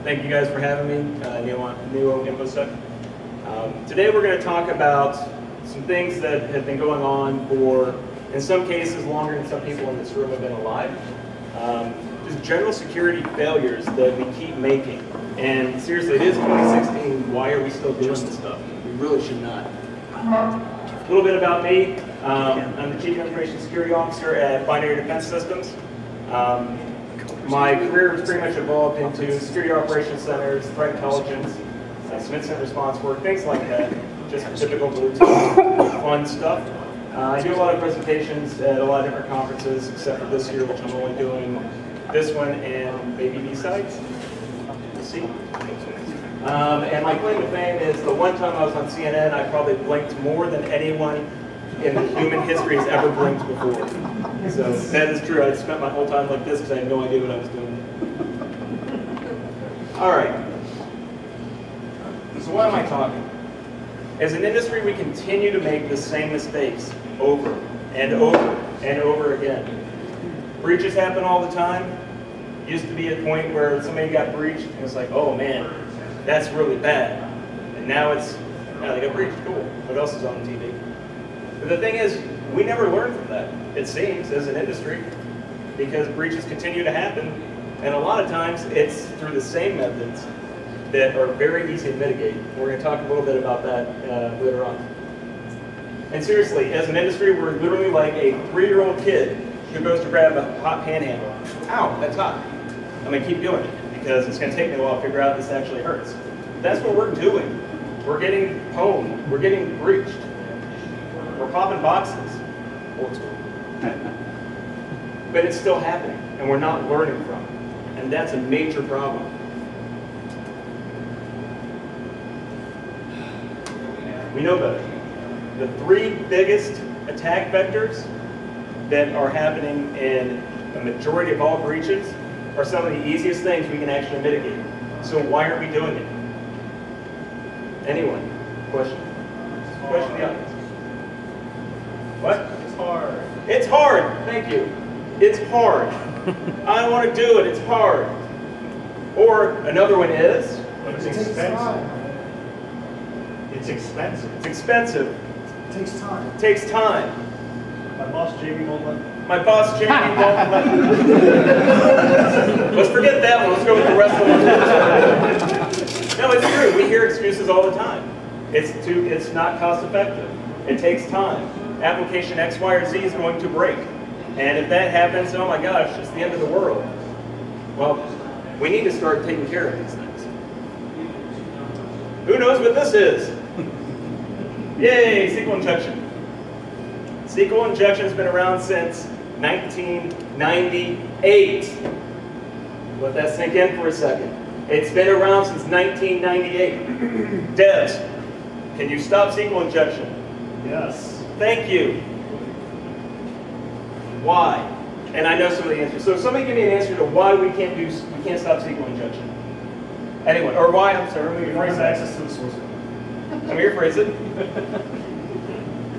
Thank you guys for having me, NEOISF. Today we're going to talk about some things that have been going on for, in some cases, longer than some people in this room have been alive. Just general security failures that we keep making. And seriously, it is 2016. Why are we still doing this stuff? We really should not. A little bit about me. I'm the Chief Information Security Officer at Binary Defense Systems. My career has pretty much evolved into security operations centers, threat intelligence, some incident response work, things like that. Just typical blue fun stuff. I do a lot of presentations at a lot of different conferences, except for this year, which I'm only doing this one and maybe B-Sides. We'll see. And my claim to fame is the one time I was on CNN, I probably blinked more than anyone in human history has ever blinked before. So that is true. I spent my whole time like this because I had no idea what I was doing. All right. So why am I talking? As an industry, we continue to make the same mistakes over and over and over again. Breaches happen all the time. Used to be a point where somebody got breached and it's like, oh man, that's really bad. And now it's, they got breached, cool. What else is on the TV? But the thing is, we never learn from that, it seems, as an industry, because breaches continue to happen, and a lot of times it's through the same methods that are very easy to mitigate. We're going to talk a little bit about that later on. And seriously, as an industry, we're literally like a 3-year-old kid who goes to grab a hot panhandle. Ow, that's hot. I'm going to keep doing it, because it's going to take me a while to figure out this actually hurts. That's what we're doing. We're getting pwned. We're getting breached. We're popping boxes. Old school. But it's still happening, and we're not learning from it. And that's a major problem. We know better. The 3 biggest attack vectors that are happening in a majority of all breaches are some of the easiest things we can actually mitigate. So why aren't we doing it? Anyone? Question? Question in the audience. What? It's hard. It's hard. Thank you. It's hard. I don't want to do it. It's hard. Or another one is? But it's expensive. It's expensive. It's expensive. It takes time. It takes time. My boss Jamie won't let. My boss Jamie won't let. Let's forget that one. Let's go with the rest of them. No, it's true. We hear excuses all the time. It's not cost effective. It takes time. Application X, Y, or Z is going to break. And if that happens, oh my gosh, it's the end of the world. Well, we need to start taking care of these things. Who knows what this is? Yay, SQL injection. SQL injection has been around since 1998. Let that sink in for a second. It's been around since 1998. Devs, can you stop SQL injection? Yes. Thank you. Why? And I know some of the answers. So somebody give me an answer to why we can't stop SQL injection. Anyone? Or why? I'm sorry. Let me rephrase that. Access to the source code. Let me rephrase it.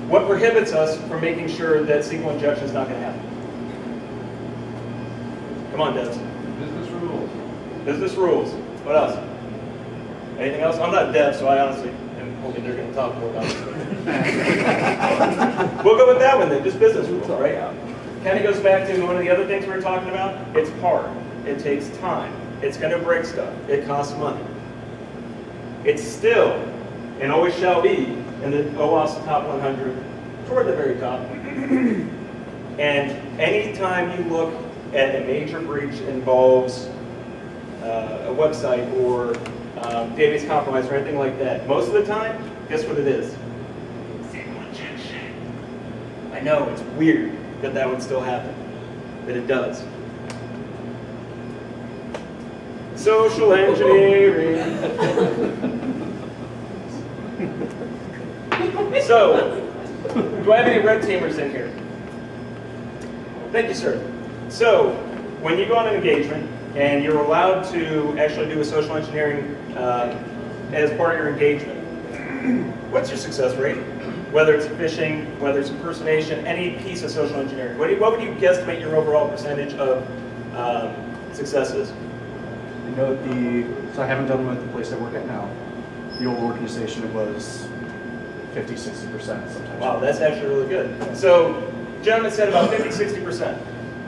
What prohibits us from making sure that SQL injection is not going to happen? Come on, devs. Business rules. Business rules. What else? Anything else? I'm not a dev, so I honestly am hoping they're going to talk more about this. We'll go with that one then, just business rules, right? Kind of goes back to one of the other things we were talking about. It's hard. It takes time. It's going to break stuff. It costs money. It's still, and always shall be, in the OWASP top 100, toward the very top. And anytime you look at a major breach involves a website or database compromise or anything like that, most of the time, guess what it is? SQL injection. I know, it's weird that that would still happen, but it does. Social engineering. So, do I have any red teamers in here? Thank you, sir. So, when you go on an engagement and you're allowed to actually do a social engineering as part of your engagement, what's your success rate? Whether it's phishing, whether it's impersonation, any piece of social engineering. What would you guesstimate your overall percentage of success is? know that so I haven't done one at the place I work at now. The old organization, it was 50, 60% sometimes. Wow, that's actually really good. So, gentlemen said about 50, 60%.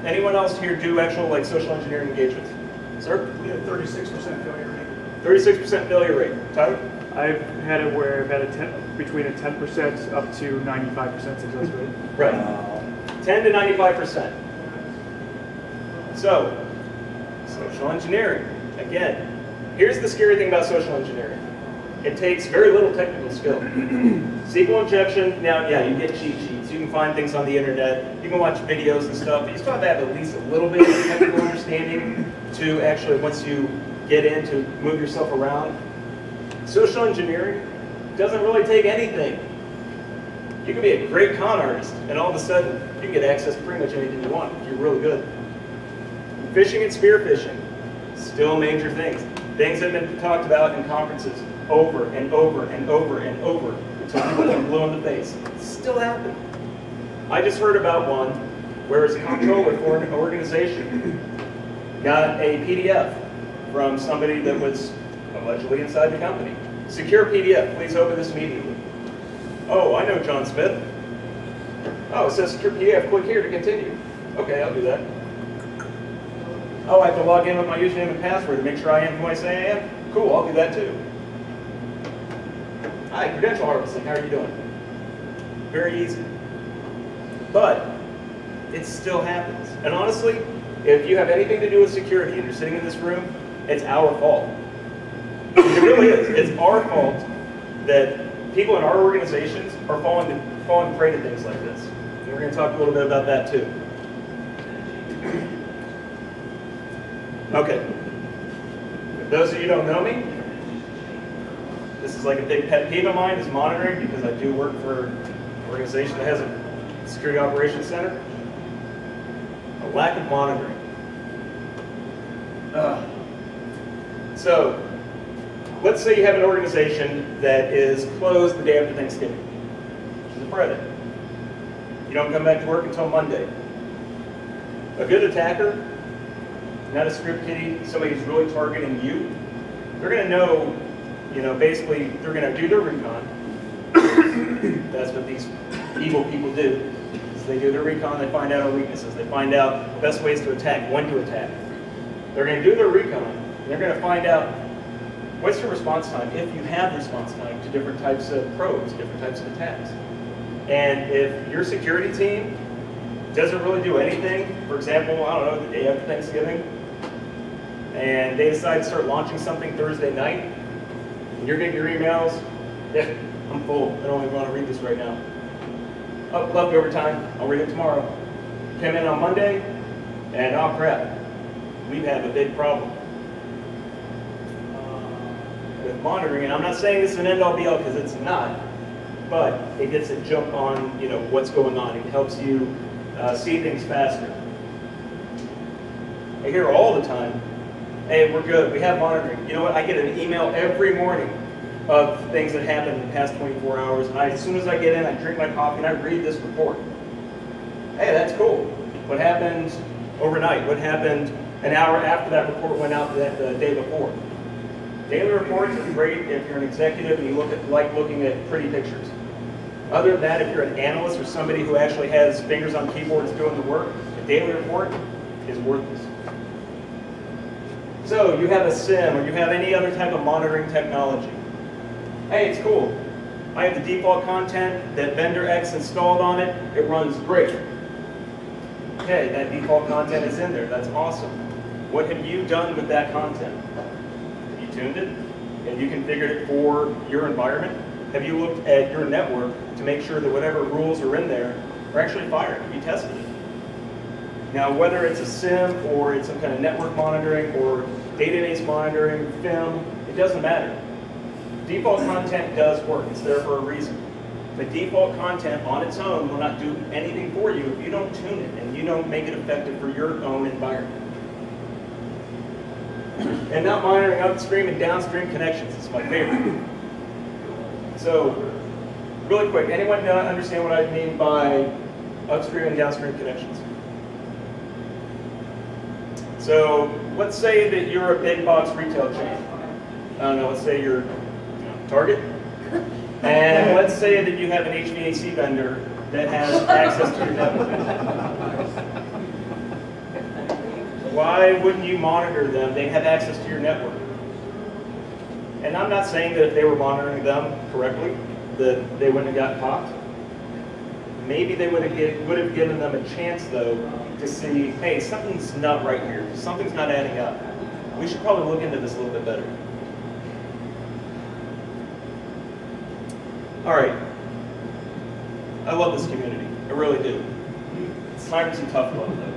Anyone else here do actual like social engineering engagements? Sir? We have 36% failure rate. 36% failure rate. Tyler? I've had it where I've had between a 10% up to 95% success rate. Right. 10 to 95%. So, social engineering. Again, here's the scary thing about social engineering. It takes very little technical skill. SQL injection, now, yeah, you get cheat sheets. You can find things on the internet. You can watch videos and stuff. But you still have to have at least a little bit of technical understanding to actually, once you get in, to move yourself around. Social engineering doesn't really take anything. You can be a great con artist, and all of a sudden, you can get access to pretty much anything you want if you're really good. Phishing and spear phishing, still major things. Things that have been talked about in conferences over and over and over and over until people get blue in the face. It's still happening. I just heard about one where a controller for an organization got a PDF from somebody that was allegedly inside the company. Secure PDF, please open this immediately. Oh, I know John Smith. Oh, it says secure PDF, click here to continue. Okay, I'll do that. Oh, I have to log in with my username and password to make sure I am who I say I am? Cool, I'll do that too. Hi, credential harvesting, how are you doing? Very easy. But it still happens. And honestly, if you have anything to do with security and you're sitting in this room, it's our fault. It really is. It's our fault that people in our organizations are falling prey to things like this. And we're going to talk a little bit about that too. Okay. For those of you who don't know me, this is like a big pet peeve of mine, is monitoring, because I do work for an organization that has a security operations center. A lack of monitoring. So, let's say you have an organization that is closed the day after Thanksgiving, which is a Friday. You don't come back to work until Monday. A good attacker, not a script kiddie, somebody who's really targeting you, they're going to know, basically, they're going to do their recon. That's what these evil people do. Is they do their recon, they find out our weaknesses, they find out the best ways to attack, when to attack. They're going to do their recon, and they're going to find out what's your response time, if you have response time to different types of probes, different types of attacks. And if your security team doesn't really do anything, for example, I don't know, the day after Thanksgiving, and they decide to start launching something Thursday night, and you're getting your emails, yeah, I'm full, I don't even want to read this right now. Oh, left overtime, I'll read it tomorrow. Come in on Monday, and oh crap, we have a big problem with monitoring. And I'm not saying this is an end-all be-all, because it's not, but it gets a jump on what's going on. It helps you see things faster. I hear all the time, hey, we're good, we have monitoring. You know what, I get an email every morning of things that happened in the past 24 hours, and as soon as I get in, I drink my coffee and I read this report. Hey, that's cool. What happened overnight? What happened an hour after that report went out the day before? Daily reports are great if you're an executive and you like looking at pretty pictures. Other than that, if you're an analyst or somebody who actually has fingers on keyboards doing the work, a daily report is worthless. So you have a SIM or you have any other type of monitoring technology. Hey, it's cool. I have the default content that vendor X installed on it. It runs great. Okay, that default content is in there. That's awesome. What have you done with that content? Have you tuned it? Have you configured it for your environment? Have you looked at your network to make sure that whatever rules are in there are actually firing? Have you tested it? Now, whether it's a SIM or it's some kind of network monitoring or database monitoring, FIM, it doesn't matter. Default content does work. It's there for a reason. But default content on its own will not do anything for you if you don't tune it and you don't make it effective for your own environment. And not monitoring upstream and downstream connections is my favorite. So, really quick, anyone understand what I mean by upstream and downstream connections? So, let's say that you're a big box retail chain. I don't know, let's say you're Target. And let's say that you have an HVAC vendor that has access to your network. Why wouldn't you monitor them? They have access to your network. And I'm not saying that if they were monitoring them correctly, that they wouldn't have got popped. Maybe they would have given them a chance, though, to see, hey, something's not right here. Something's not adding up. We should probably look into this a little bit better. All right. I love this community. I really do. It's time for some tough love, though.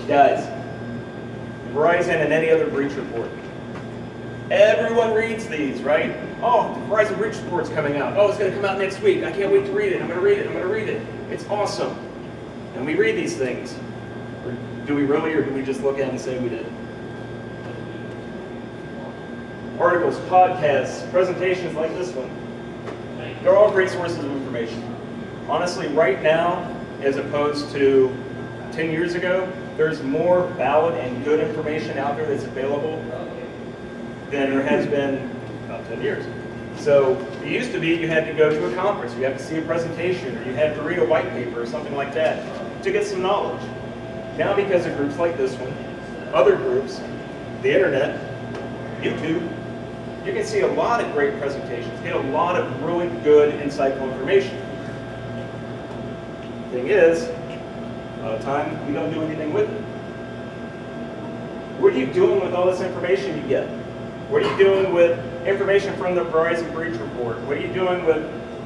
Guys, Verizon and any other breach report. Everyone reads these, right? Oh, the Verizon breach report's coming out. Oh, it's going to come out next week. I can't wait to read it. I'm going to read it. I'm going to read it. It's awesome. And we read these things. Or do we really, or do we just look at it and say we did? Articles, podcasts, presentations like this one. They're all great sources of information. Honestly, right now, as opposed to 10 years ago, there's more valid and good information out there that's available than there has been about 10 years. So it used to be you had to go to a conference, you had to see a presentation, or you had to read a white paper or something like that to get some knowledge. Now, because of groups like this one, other groups, the internet, YouTube, you can see a lot of great presentations, get a lot of really good, insightful information. Thing is, a lot of time we don't do anything with it. What are you doing with all this information you get? What are you doing with information from the Verizon breach report? What are you doing with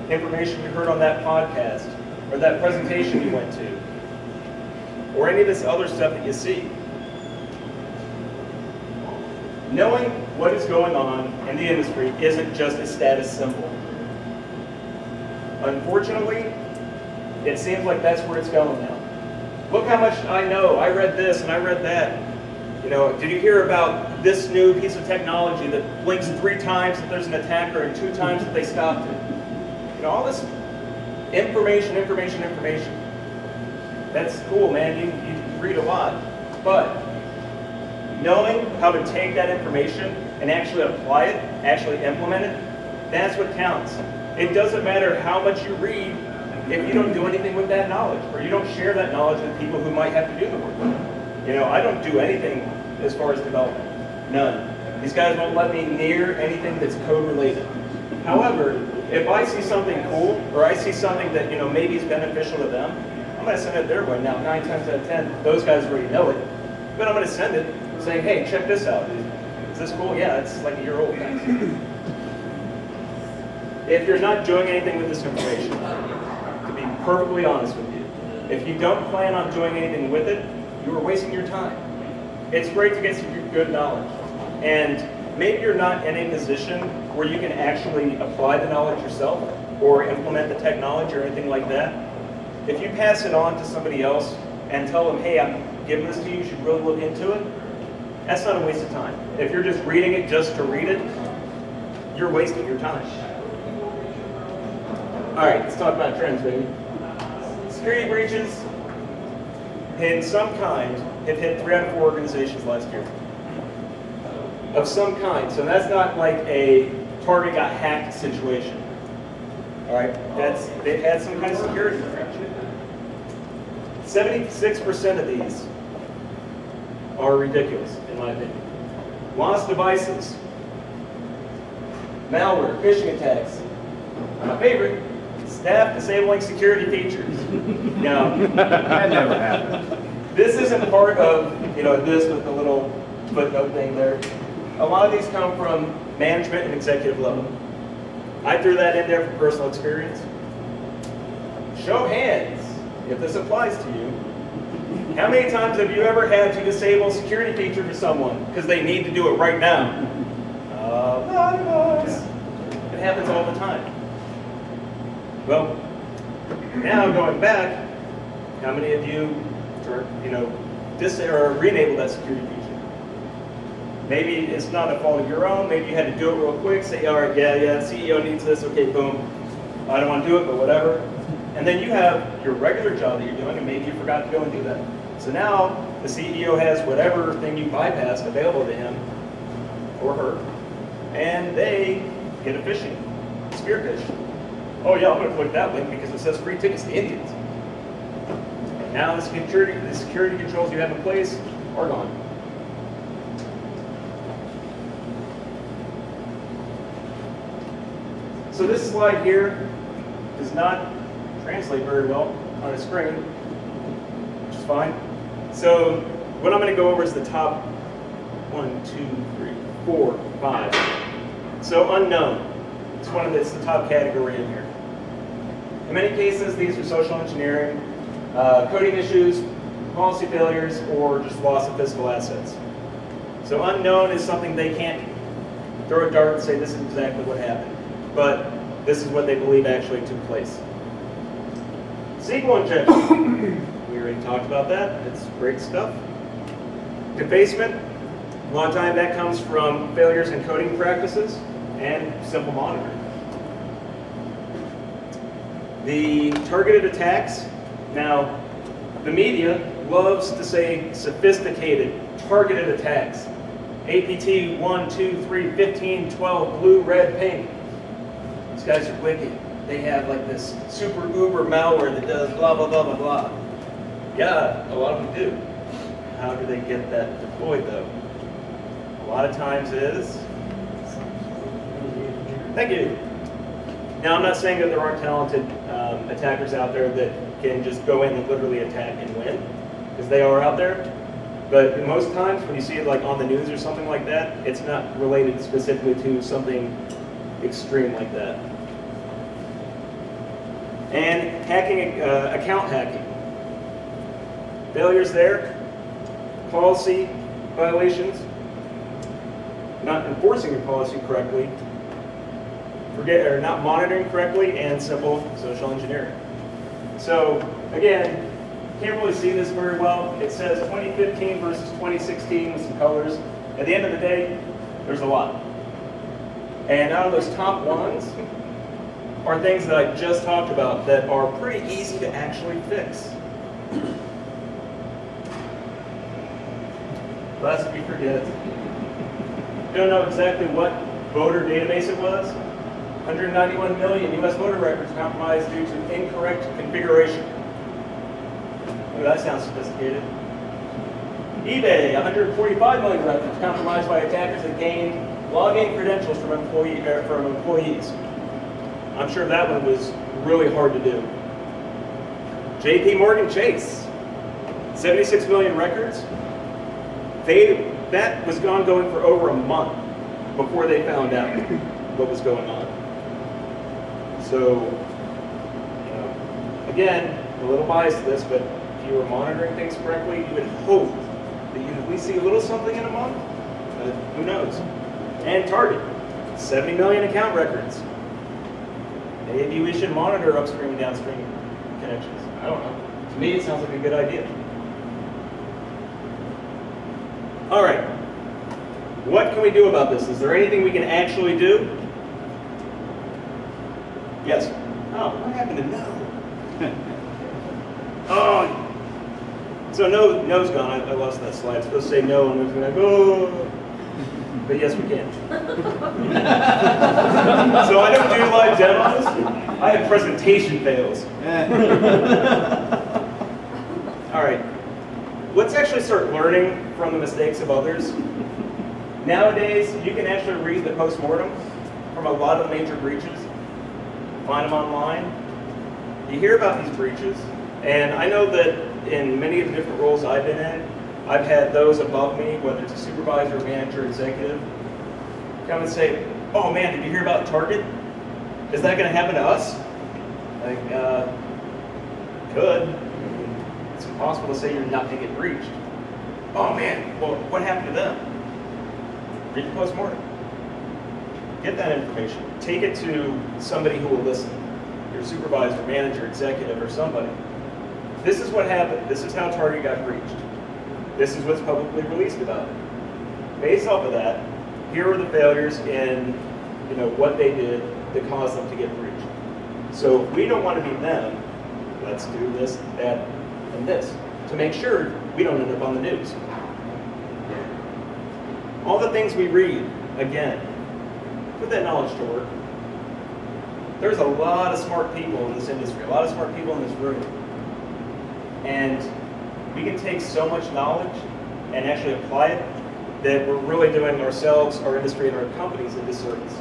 information you heard on that podcast or that presentation you went to? Or any of this other stuff that you see? Knowing what is going on in the industry isn't just a status symbol. Unfortunately, it seems like that's where it's going now. Look how much I know. I read this and I read that. You know, did you hear about this new piece of technology that blinks 3 times that there's an attacker and 2 times that they stopped it? You know, all this information. That's cool, man. You read a lot. But knowing how to take that information and actually apply it, actually implement it, that's what counts. It doesn't matter how much you read if you don't do anything with that knowledge, or you don't share that knowledge with people who might have to do the work. You know, I don't do anything as far as development. None. These guys won't let me near anything that's code related. However, if I see something cool, or I see something that, you know, maybe is beneficial to them, I'm going to send it their way. Now, 9 times out of 10, those guys already know it. But I'm going to send it saying, hey, check this out. Is this cool? Yeah, it's like a year old. If you're not doing anything with this information, to be perfectly honest with you, if you don't plan on doing anything with it, you are wasting your time. It's great to get some good knowledge. And maybe you're not in a position where you can actually apply the knowledge yourself or implement the technology or anything like that. If you pass it on to somebody else and tell them, hey, I'm giving this to you, you should really look into it, that's not a waste of time. If you're just reading it just to read it, you're wasting your time. All right, let's talk about trends, baby. Security breaches in some kind have hit 3 out of 4 organizations last year. Of some kind. So that's not like a Target got hacked situation. All right, they've had some kind of security breach. 76% of these are ridiculous, in my opinion. Lost devices, malware, phishing attacks. My favorite, staff disabling security features. Now, That never happened. this isn't part of, you know, this with the little footnote thing there. A lot of these come from management and executive level. I threw that in there for personal experience. Show hands, if this applies to you. How many times have you ever had to disable a security feature for someone because they need to do it right now? A lot of us. It happens all the time. Well, now going back, how many of you, you know, re-enable that security feature? Maybe it's not a fault of your own. Maybe you had to do it real quick. Say, all right, yeah, CEO needs this. Okay, boom. I don't want to do it, but whatever. And then you have your regular job that you're doing, and maybe you forgot to go and do that. So now the CEO has whatever thing you bypassed available to him or her, and they get a phishing, spearfish. Oh yeah, I'm going to click that link because it says free tickets to Indians. And now the security controls you have in place are gone. So this slide here does not translate very well on a screen, which is fine. So what I'm going to go over is the top 1, 2, 3, 4, 5. So unknown. It's the top category in here. In many cases, these are social engineering, coding issues, policy failures, or just loss of physical assets. So unknown is something they can't throw a dart and say this is exactly what happened, but this is what they believe actually took place. SQL injection. We already talked about that. It's great stuff. Defacement. A lot of time that comes from failures in coding practices and simple monitoring. The targeted attacks. Now, the media loves to say sophisticated, targeted attacks. APT 1, 2, 3, 15, 12, blue, red, pink. These guys are wicked. They have like this super uber malware that does blah, blah, blah, blah, blah. Yeah, a lot of them do. How do they get that deployed though? A lot of times is, thank you. Now I'm not saying that there aren't talented attackers out there that can just go in and literally attack and win, because they are out there. But most times when you see it like on the news or something like that, it's not related specifically to something extreme like that. And hacking, account hacking. Failures there, policy violations, not enforcing your policy correctly, not monitoring correctly, and simple social engineering. So again, can't really see this very well. It says 2015 versus 2016 with some colors. At the end of the day, there's a lot. And out of those top ones are things that I just talked about that are pretty easy to actually fix. Lest we forget. Don't know exactly what voter database it was. 191 million U.S. voter records compromised due to incorrect configuration. Oh, that sounds sophisticated. eBay, 145 million records compromised by attackers that gained login credentials from employees. I'm sure that one was really hard to do. JP Morgan Chase, 76 million records. That was ongoing for over a month before they found out what was going on. So, again, a little biased to this, but if you were monitoring things correctly, you would hope that you'd at least see a little something in a month. But who knows? And Target, 70 million account records. Maybe we should monitor upstream and downstream connections. I don't know. To me, it sounds like a good idea. All right. What can we do about this? Is there anything we can actually do? Yes. Oh, what happened to no? Oh, so no's gone. I lost that slide. It's supposed to say no, and it's going to go. But yes, we can. So I don't do live demos. I have presentation fails. All right. Let's actually start learning from the mistakes of others. Nowadays, you can actually read the postmortem from a lot of major breaches. Find them online. You hear about these breaches, and I know that in many of the different roles I've been in, I've had those above me, whether it's a supervisor, manager, executive, come and say, "Oh man, did you hear about Target? Is that going to happen to us?" Like, could. It's impossible to say you're not going to get breached. Oh man, well, what happened to them? Read the postmortem. Get that information. Take it to somebody who will listen. Your supervisor, manager, executive, or somebody. This is what happened. This is how Target got breached. This is what's publicly released about it. Based off of that, here are the failures in what they did that caused them to get breached. So if we don't want to be them, let's do this, that, and this to make sure we don't end up on the news. All the things we read, again, put that knowledge to work. There's a lot of smart people in this industry, a lot of smart people in this room. And we can take so much knowledge and actually apply it that we're really doing ourselves, our industry, and our companies a disservice.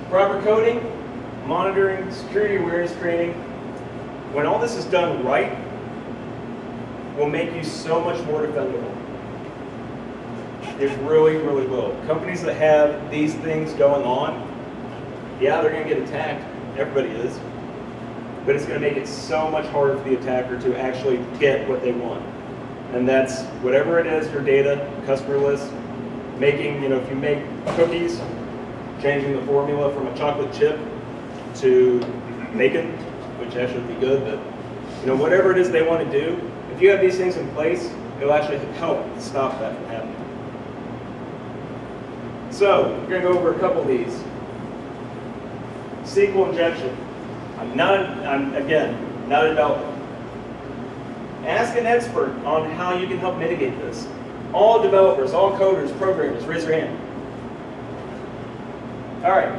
Proper coding, monitoring, security awareness training, when all this is done right, will make you so much more defendable. It really, really will. Companies that have these things going on, yeah, they're going to get attacked. Everybody is. But it's going to make it so much harder for the attacker to actually get what they want. And that's whatever it is, your data, customer list, making, if you make cookies, changing the formula from a chocolate chip to bacon, which actually would be good, but whatever it is they want to do, if you have these things in place, it'll actually help stop that from happening. So, we're going to go over a couple of these. SQL injection. I'm again, not a developer. Ask an expert on how you can help mitigate this. All developers, all coders, programmers, raise your hand. All right,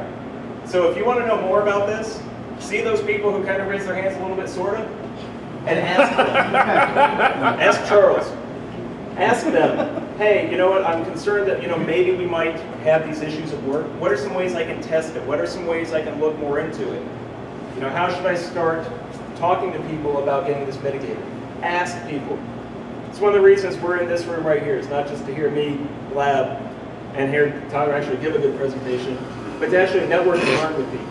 so if you want to know more about this, see those people who kind of raise their hands a little bit, sort of, and ask them. Ask Charles. Ask them, hey, you know what, I'm concerned that maybe we might have these issues at work. What are some ways I can test it? What are some ways I can look more into it? How should I start talking to people about getting this mitigated? Ask people. It's one of the reasons we're in this room right here. It's not just to hear me blab and hear Tyler actually give a good presentation, but to actually network and learn with people.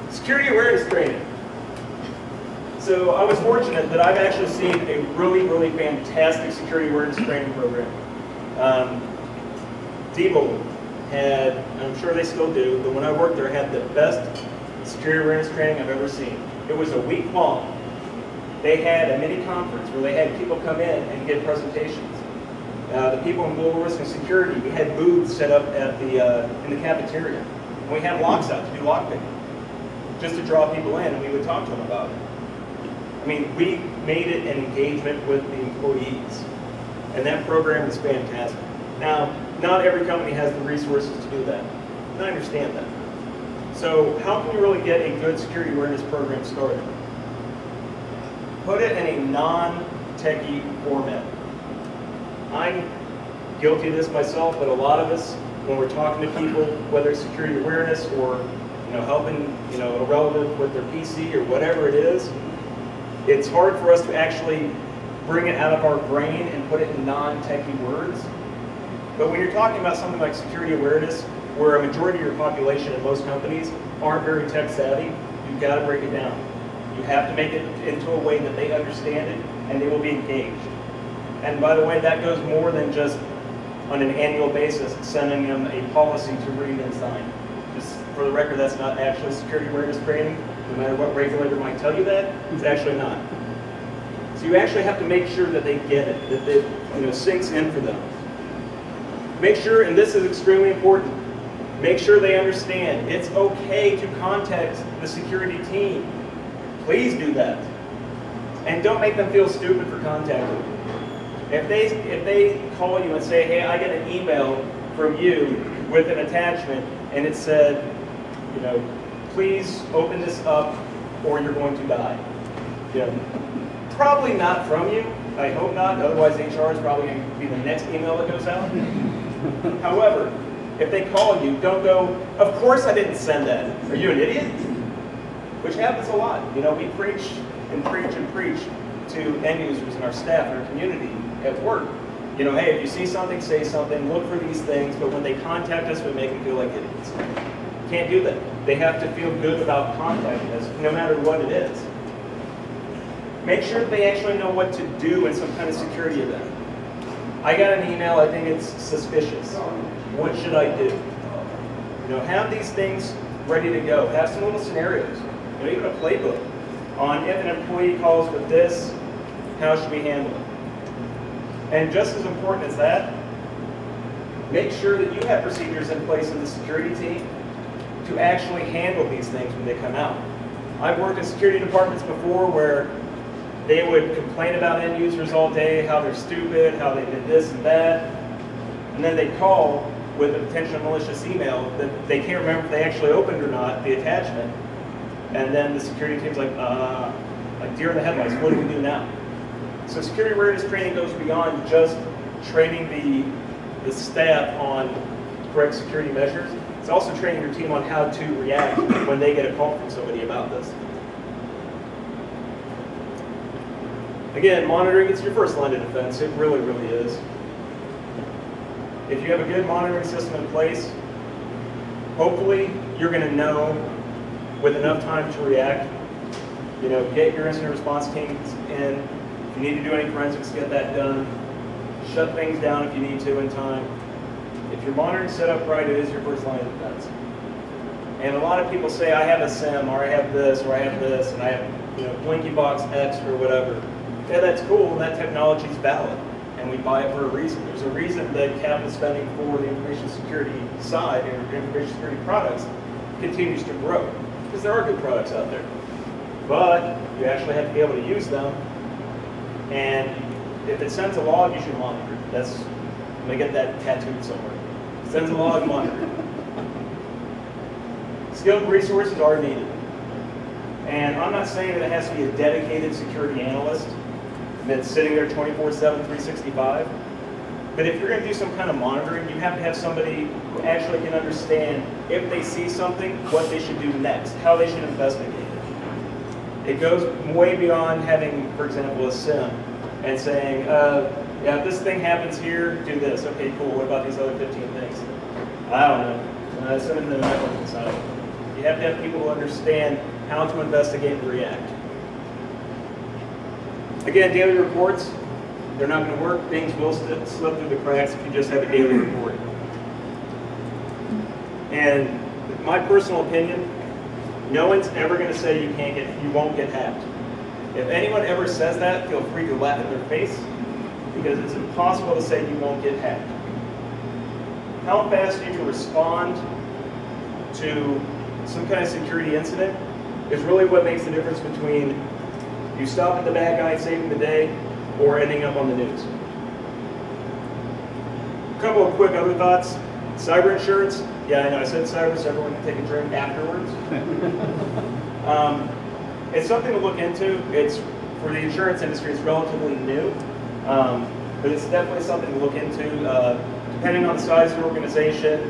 Security awareness training. So I was fortunate that I've actually seen a really, really fantastic security awareness training program. Diebold had, I'm sure they still do, but when I worked there, had the best security awareness training I've ever seen. It was a week long. They had a mini conference where they had people come in and give presentations. The people in global risk and security, we had booths set up at in the cafeteria. And we had locks out to do lockpicking, just to draw people in, and we would talk to them about it. I mean, we made it an engagement with the employees, and that program is fantastic. Now, not every company has the resources to do that, and I understand that. So how can we really get a good security awareness program started? Put it in a non-techie format. I'm guilty of this myself, but a lot of us, when we're talking to people, whether it's security awareness or helping a relative with their PC or whatever it is, it's hard for us to actually bring it out of our brain and put it in non-techie words. But when you're talking about something like security awareness, where a majority of your population in most companies aren't very tech savvy, you've got to break it down. You have to make it into a way that they understand it and they will be engaged. And by the way, that goes more than just on an annual basis sending them a policy to read and sign. Just for the record, that's not actually security awareness training. No matter what regulator might tell you that, it's actually not. So you actually have to make sure that they get it, that it sinks in for them. Make sure, and this is extremely important, make sure they understand it's okay to contact the security team. Please do that. And don't make them feel stupid for contacting you. If they call you and say, hey, I get an email from you with an attachment and it said, please open this up or you're going to die. Probably not from you. I hope not. Otherwise, HR is probably going to be the next email that goes out. However, if they call you, don't go, of course I didn't send that. Are you an idiot? Which happens a lot. We preach and preach and preach to end users and our staff and our community at work. Hey, if you see something, say something, look for these things, but when they contact us, we make them feel like idiots. Can't do that. They have to feel good about contacting us, no matter what it is. Make sure that they actually know what to do in some kind of security event. I got an email, I think it's suspicious. What should I do? Have these things ready to go. Have some little scenarios, even a playbook on if an employee calls with this, how should we handle it? And just as important as that, make sure that you have procedures in place in the security team to actually handle these things when they come out. I've worked in security departments before where they would complain about end users all day, how they're stupid, how they did this and that, and then they call with a potential malicious email that they can't remember if they actually opened or not, the attachment, and then the security team's like deer in the headlights, what do we do now? So security awareness training goes beyond just training the staff on correct security measures. It's also training your team on how to react when they get a call from somebody about this. Again, monitoring is your first line of defense. It really, really is. If you have a good monitoring system in place, hopefully you're going to know with enough time to react. You know, get your incident response teams in. If you need to do any forensics, get that done. Shut things down if you need to in time. If your monitoring set up right, it is your first line of defense. And a lot of people say, I have a SIM, or I have this, or I have this, and I have, you know, Blinky Box X or whatever. Yeah, that's cool, and that technology is valid, and we buy it for a reason. There's a reason that capital spending for the information security side, or information security products, continues to grow, because there are good products out there. But you actually have to be able to use them, and if it sends a log, you should monitor it. That's, I'm gonna get that tattooed somewhere. It sends a log, monitor it. Skilled resources are needed. And I'm not saying that it has to be a dedicated security analyst that's sitting there 24/7, 365. But if you're going to do some kind of monitoring, you have to have somebody who actually can understand if they see something, what they should do next, how they should investigate it. It goes way beyond having, for example, a SIM and saying, yeah, if this thing happens here, do this. Okay, cool. What about these other 15 things? I don't know. Send them to the networking side. You have to have people who understand how to investigate and react. Again, daily reports, they're not going to work. Things will slip through the cracks if you just have a daily report. And my personal opinion, no one's ever going to say you won't get hacked. If anyone ever says that, feel free to laugh in their face, because it's impossible to say you won't get hacked. How fast you can respond to some kind of security incident is really what makes the difference between you stopping the bad guy, saving the day, or ending up on the news. A couple of quick other thoughts. Cyber insurance. Yeah, I know I said cyber, so everyone can take a drink afterwards. It's something to look into. It's, for the insurance industry, it's relatively new, but it's definitely something to look into. Depending on the size of the organization,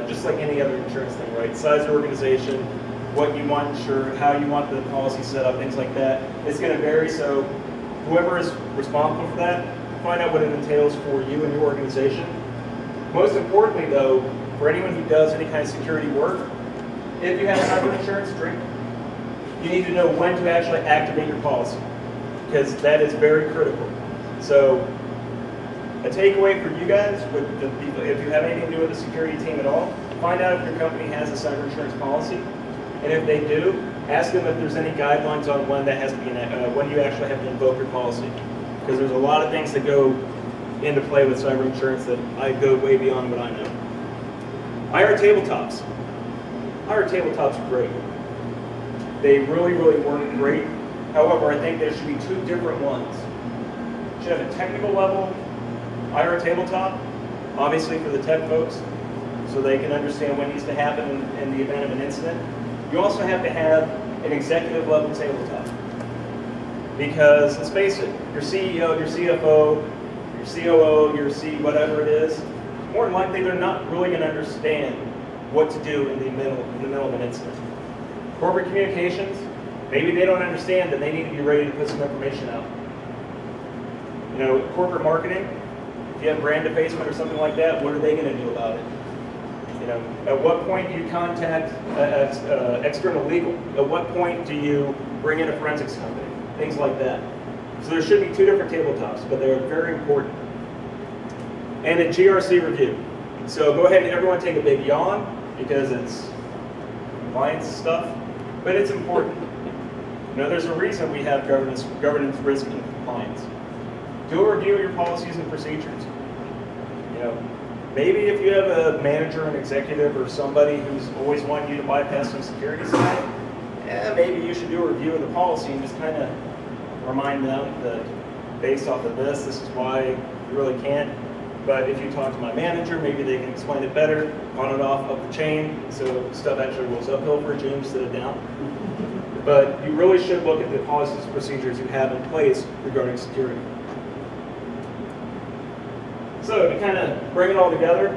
just like any other insurance thing, right? Size of the organization, what you want insured, how you want the policy set up, things like that. It's going to vary, so whoever is responsible for that, find out what it entails for you and your organization. Most importantly, though, for anyone who does any kind of security work, if you have cyber insurance, drink. You need to know when to actually activate your policy, because that is very critical. So, a takeaway for you guys, with the people, if you have anything to do with the security team at all, find out if your company has a cyber insurance policy. And if they do, ask them if there's any guidelines on when that has to be, when you actually have to invoke your policy. Because there's a lot of things that go into play with cyber insurance that I go way beyond what I know. IR tabletops. IR tabletops are great. They really, really work great. However, I think there should be two different ones. You should have a technical level IR tabletop, obviously for the tech folks, so they can understand what needs to happen in the event of an incident. You also have to have an executive level tabletop. Because, let's face it, your CEO, your CFO, your COO, your C, whatever it is, more than likely they're not really going to understand what to do in the middle of an incident. Corporate communications, maybe they don't understand that they need to be ready to put some information out. You know, corporate marketing, if you have brand defacement or something like that, what are they going to do about it? You know, at what point do you contact external legal? At what point do you bring in a forensics company? Things like that. So there should be two different tabletops, but they're very important. And a GRC review. So go ahead and everyone take a big yawn, because it's compliance stuff, but it's important. You know, there's a reason we have governance, risk, and compliance. Do a review of your policies and procedures. You know, maybe if you have a manager, an executive, or somebody who's always wanting you to bypass some security side, maybe you should do a review of the policy and just kind of remind them that based off of this is why you really can't. But if you talk to my manager, maybe they can explain it better, on and off up the chain, so stuff actually rolls uphill for you instead of down. But you really should look at the policies and procedures you have in place regarding security. So to kind of bring it all together,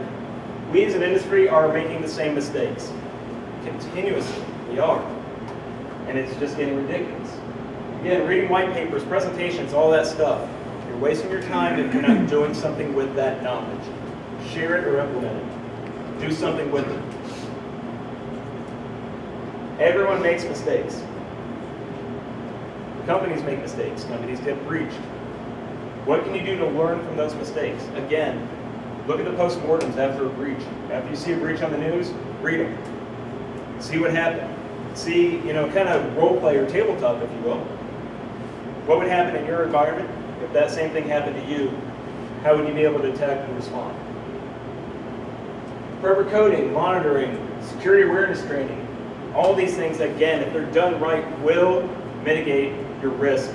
we as an industry are making the same mistakes. Continuously, we are. And it's just getting ridiculous. Again, reading white papers, presentations, all that stuff. You're wasting your time if you're not doing something with that knowledge. Share it or implement it. Do something with it. Everyone makes mistakes. Companies make mistakes. Companies get breached. What can you do to learn from those mistakes? Again, look at the postmortems after a breach. After you see a breach on the news, read them. See what happened. See, kind of role play or tabletop, if you will. What would happen in your environment if that same thing happened to you? How would you be able to detect and respond? Forever coding, monitoring, security awareness training, all these things, again, if they're done right, will mitigate your risk.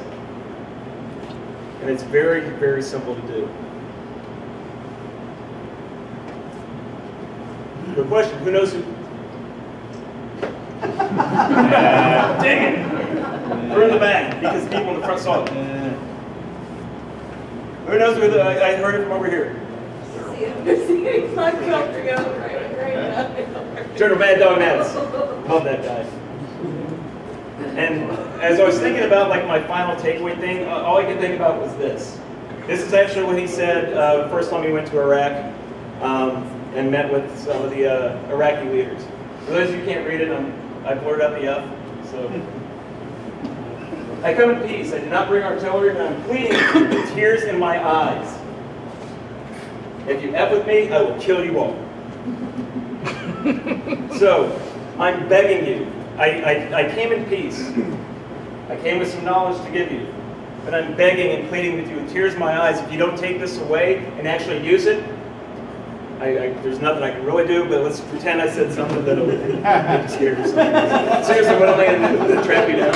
And it's very, very simple to do. Good question. Who knows who? Dang it! We're in the back because people in the front saw it. Who knows who I heard it from over here? General Mad Dog Maddox. Love that guy. And as I was thinking about like my final takeaway thing, all I could think about was this. This is actually what he said the first time he went to Iraq and met with some of the Iraqi leaders. For those of you who can't read it, I blurred out the F. So, I come in peace. I did not bring artillery, and I'm pleading with tears in my eyes. If you F with me, I will kill you all. So, I'm begging you. I came in peace. I came with some knowledge to give you. But I'm begging and pleading with you with tears in my eyes. If you don't take this away and actually use it, there's nothing I can really do, but let's pretend I said something that'll make you scared or something. Seriously, what am I going to trap you down?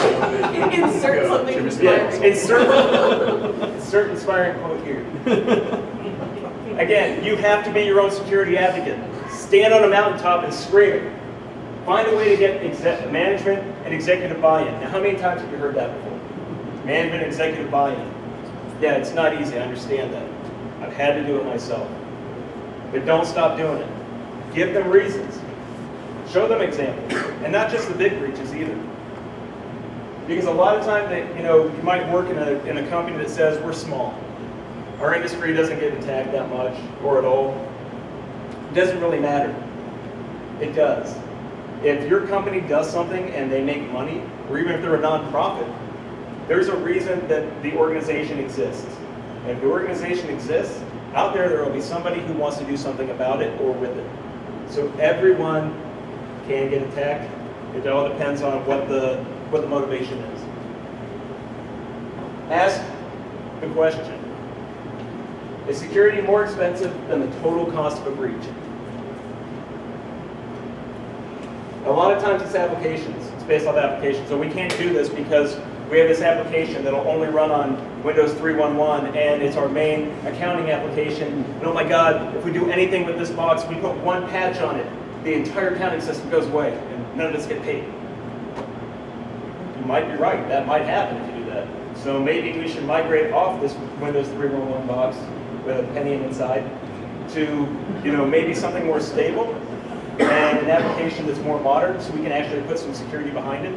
Insert something Yeah, inspiring. insert inspiring quote here. Again, you have to be your own security advocate. Stand on a mountaintop and scream it. Find a way to get management and executive buy-in. Now, how many times have you heard that before? Management and executive buy-in. Yeah, it's not easy, I understand that. I've had to do it myself. But don't stop doing it. Give them reasons. Show them examples. And not just the big breaches either. Because a lot of times, you might work in a company that says we're small. Our industry doesn't get attacked that much or at all. It doesn't really matter. It does. If your company does something and they make money, or even if they're a nonprofit, there's a reason that the organization exists. And if the organization exists, out there will be somebody who wants to do something about it or with it. So everyone can get attacked. It all depends on what the motivation is. Ask the question. Is security more expensive than the total cost of a breach? A lot of times it's applications. It's based off applications. So we can't do this because we have this application that'll only run on Windows 3.1.1 and it's our main accounting application. And oh my God, if we do anything with this box, we put one patch on it, the entire accounting system goes away and none of us get paid. You might be right. That might happen if you do that. So maybe we should migrate off this Windows 3.1.1 box with a Pentium inside to maybe something more stable and an application that's more modern so we can actually put some security behind it.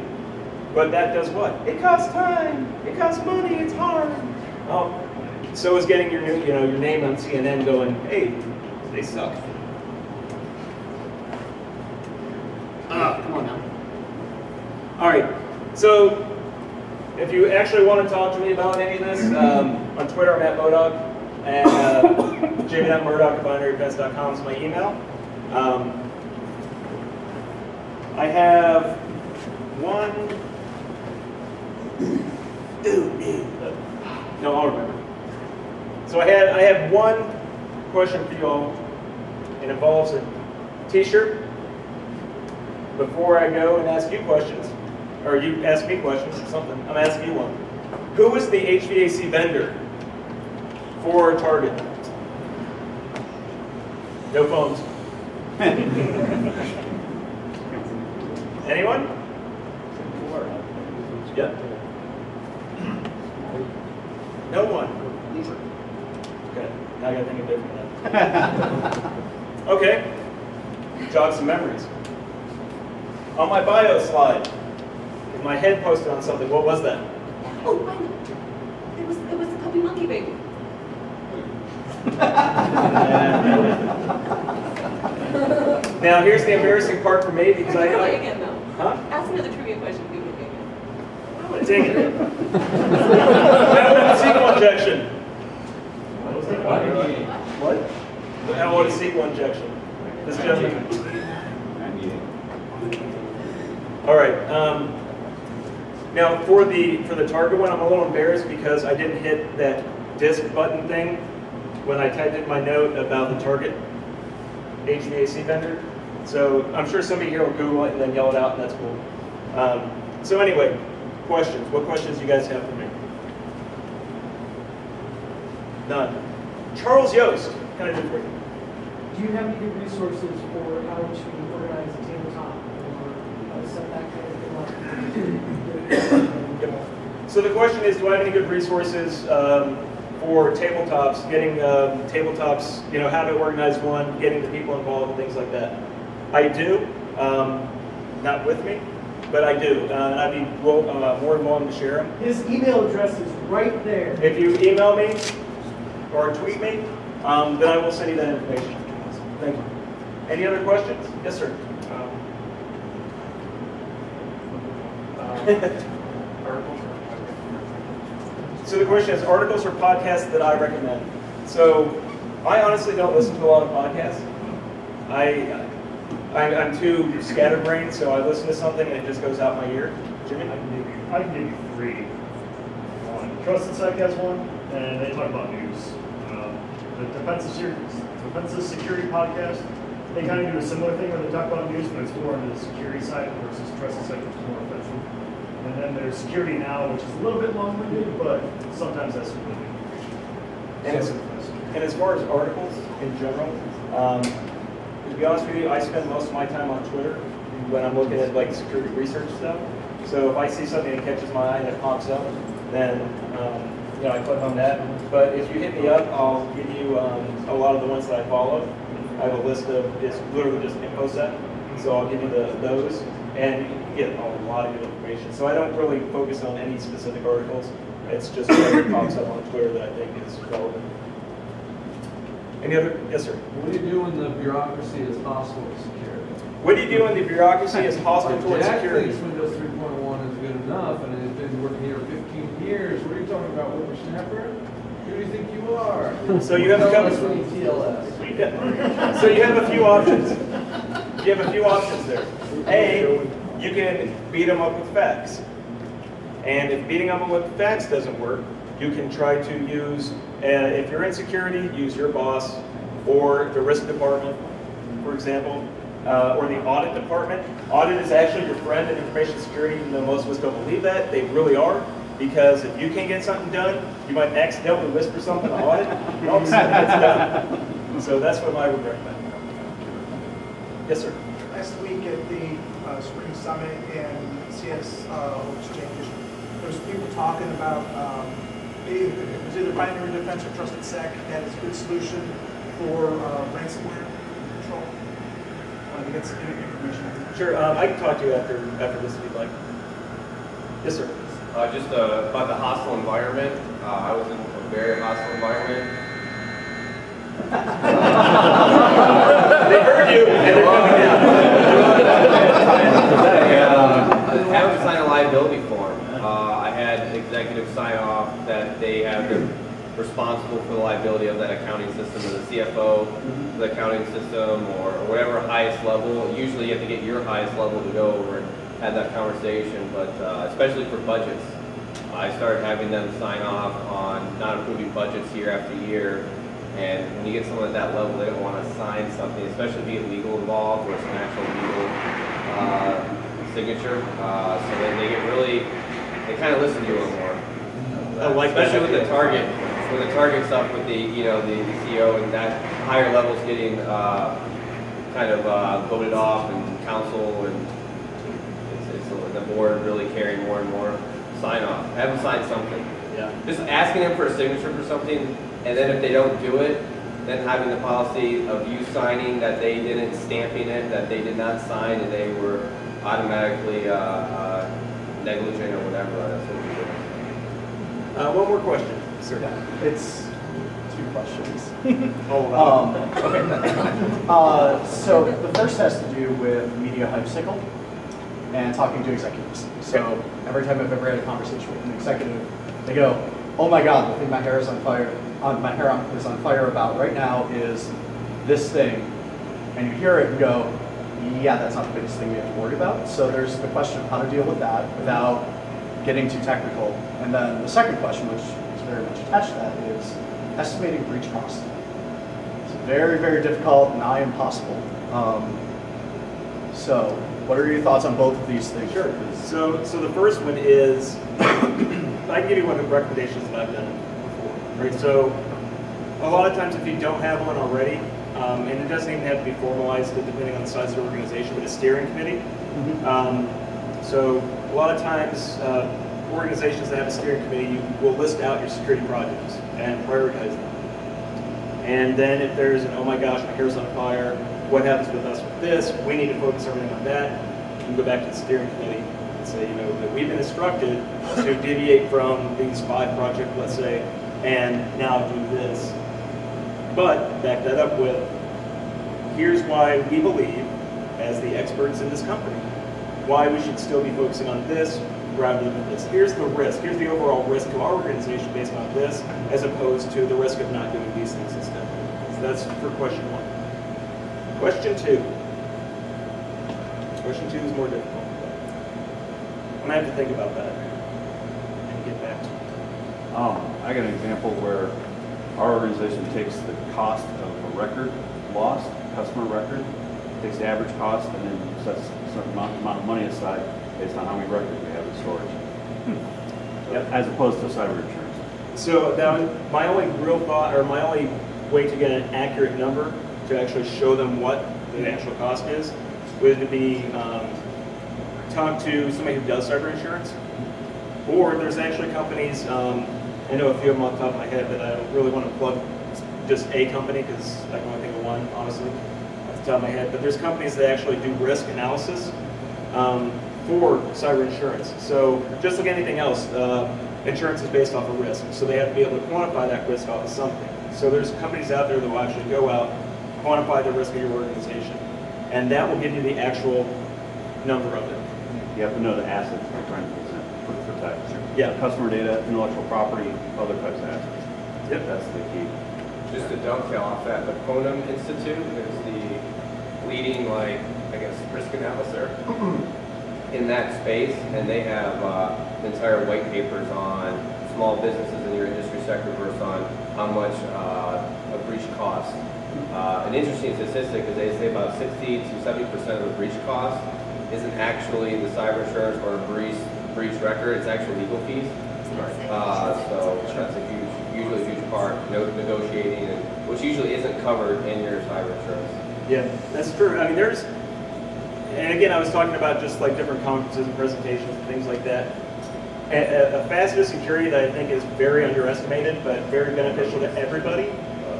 But that does what? It costs time. It costs money. It's hard. Oh, so is getting your name on CNN going, hey, they suck. Come on now. All right. So if you actually want to talk to me about any of this, on Twitter I'm at Murdock, and jamie.murdock@binaryevents.com is my email. I have one. No, I'll remember. So I have one question for you all. It involves a t-shirt. Before I go and ask you questions, or you ask me questions or something. I'm asking you one. Who is the HVAC vendor for Target? No phones. Anyone? Yeah. No one. Okay, now I gotta think of different. Okay. Jog some memories. On my bio slide, with my head posted on something, what was that? Oh, I know. It was the puppy monkey baby. Now here's the embarrassing part for me because Give it away again, though. Huh? Ask me another trivia question. Give it away again. Dang it. Sequel injection. What? How about a sequel injection? This gentleman. All right. Now for the Target one, I'm a little embarrassed because I didn't hit that disk button thing when I typed in my note about the Target HVAC vendor. So I'm sure somebody here will Google it and then yell it out, and that's cool. So anyway, questions. What questions do you guys have for me? None. Charles Yost, what can I do for you? Do you have any good resources for how to organize a tabletop or set that kind of thing up? Yep. So the question is, do I have any good resources for tabletops, getting tabletops, how to organize one, getting the people involved and things like that? I do, not with me, but I do, and I'd be more than willing to share them. His email address is right there. If you email me or tweet me, then I will send you that information. Thank you. Any other questions? Yes, sir. So the question is, articles or podcasts that I recommend. So I honestly don't listen to a lot of podcasts. I'm too scatterbrained, so I listen to something and it just goes out my ear. Jimmy? I can give you three. Trusted Sec has one, and they talk about news. The Defensive Security Podcast, they kind of do a similar thing where they talk about news, but it's more on the security side versus Trusted Sec, which is more offensive. And then there's Security Now, which is a little bit long-winded, but sometimes that's really good. And as far as articles in general, to be honest with you, I spend most of my time on Twitter when I'm looking at like security research stuff. So if I see something that catches my eye and it pops up, then I click on that. But if you hit me up, I'll give you a lot of the ones that I follow. I have a list of, it's literally just info set. So I'll give you those, and you get a lot of good information. So I don't really focus on any specific articles. It's just whatever pops up on Twitter that I think is relevant. Any other? Yes, sir. What do you do when the bureaucracy is hostile to security? What do you do when the bureaucracy is hostile Like towards Jack security? thinks Windows 3.1 is good enough, and he's been working here 15 years. What are you talking about, whippersnapper? Who do you think you are? So you have a Tell couple. us when you TLS. So you have a few options. You have a few options there. A, you can beat them up with facts. And if beating them up with facts doesn't work, you can try to use, if you're in security, use your boss or the risk department, for example, or the audit department. Audit is actually your friend in information security, even though most of us don't believe that. They really are, because if you can't get something done, you might accidentally whisper something to audit, and all of a sudden it's done. So that's what I would recommend. Yes, sir. Last week at the Spring Summit and CSO Exchange, there was people talking about it was either binary defense or trusted sec that is a good solution for ransomware control. To get some information. Sure, I can talk to you after this if you'd like. Yes, sir. Just about the hostile environment. I was in a very hostile environment. They heard you, and they're coming down. Having to sign a liability form. I had executive sign off that they have the responsible for the liability of that accounting system, or the CFO, the accounting system, or whatever highest level. Usually you have to get your highest level to go over and have that conversation, but especially for budgets. I started having them sign off on not approving budgets year after year, and when you get someone at that level, they don't want to sign something, especially if you get legal involved or some actual legal signature. So they get really, they kind of listen to you a little more. Especially with the target. With the target stuff with the the CEO and that higher levels getting kind of voted off and council and it's the board really carrying more and more sign off. Have them sign something. Yeah. Just asking them for a signature for something, and then if they don't do it, then having the policy of you signing that they didn't, stamping it that they did not sign and they were automatically negligent or whatever. That's what we do. One more question, sir. Yeah, it's 2 questions. Okay. So the first has to do with media hype cycle and talking to executives. So every time I've ever had a conversation with an executive, they go, "Oh my God, the thing my hair is on fire about right now is this thing," and you hear it and go, "Yeah, that's not the biggest thing we have to worry about." So there's the question of how to deal with that without getting too technical. And then the second question, which is very much attached to that, is estimating breach cost. It's very, very difficult, nigh impossible. So what are your thoughts on both of these things? Sure. So the first one is, I can give you one of the recommendations that I've done before, right? So a lot of times if you don't have one already, and it doesn't even have to be formalized depending on the size of the organization, but a steering committee. So a lot of times, organizations that have a steering committee, you will list out your security projects and prioritize them. And then if there's an, "Oh my gosh, my hair's on fire, what happens with us with this? We need to focus everything on that." You can go back to the steering committee and say, that we've been instructed to deviate from these 5 projects, let's say, and now do this. But back that up with, here's why we believe, as the experts in this company, why we should still be focusing on this rather than this. Here's the risk. Here's the overall risk to our organization based on this, as opposed to the risk of not doing these things instead. So that's for question 1. Question 2. Question 2 is more difficult. I'm going to have to think about that and get back to it. I got an example where our organization takes the cost of a record lost, customer record, takes the average cost, and then sets a certain amount of money aside based on how many records we have in storage. Yep. As opposed to cyber insurance. So that was my only real thought, or my only way to get an accurate number to actually show them what the actual cost is, would be talk to somebody who does cyber insurance. Or there's actually companies, I know a few of them off the top of my head, but I don't really want to plug just a company because I can only think of one, honestly, off the top of my head. But there's companies that actually do risk analysis for cyber insurance. So just like anything else, insurance is based off of risk. So they have to be able to quantify that risk off of something. So there's companies out there that will actually go out, quantify the risk of your organization. And that will give you the actual number of it. You have to know the assets you're trying to present for protect. Yeah. Customer data, intellectual property, other types of assets. Yep. That's the key. Just to dovetail off that, the Conum Institute is the leading, risk analyzer in that space, and they have entire white papers on small businesses in your industry sector versus on how much a breach costs. An interesting statistic is they say about 60 to 70% of the breach cost isn't actually the cyber insurance or a breach record, it's actually legal fees. So that's usually a huge part, negotiating, which usually isn't covered in your cyber insurance. Yeah, that's true. I mean, and again, I was talking about just like different conferences and presentations and things like that. A facet of security that I think is very underestimated, but very beneficial to everybody,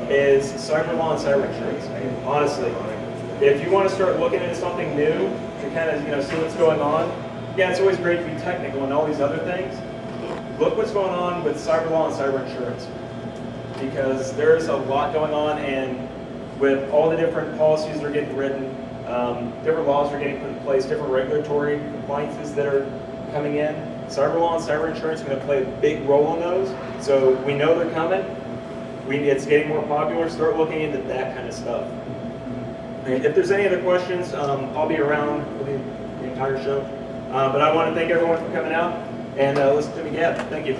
is cyber law and cyber insurance. Honestly, if you want to start looking into something new to kind of see what's going on, yeah, it's always great to be technical and all these other things. Look what's going on with cyber law and cyber insurance, because there's a lot going on, and with all the different policies that are getting written, different laws are getting put in place, different regulatory compliances that are coming in, cyber law and cyber insurance are going to play a big role in those. So we know they're coming. It's getting more popular. Start looking into that kind of stuff. And if there's any other questions, I'll be around for the entire show. But I want to thank everyone for coming out and listening to me. Yeah, thank you.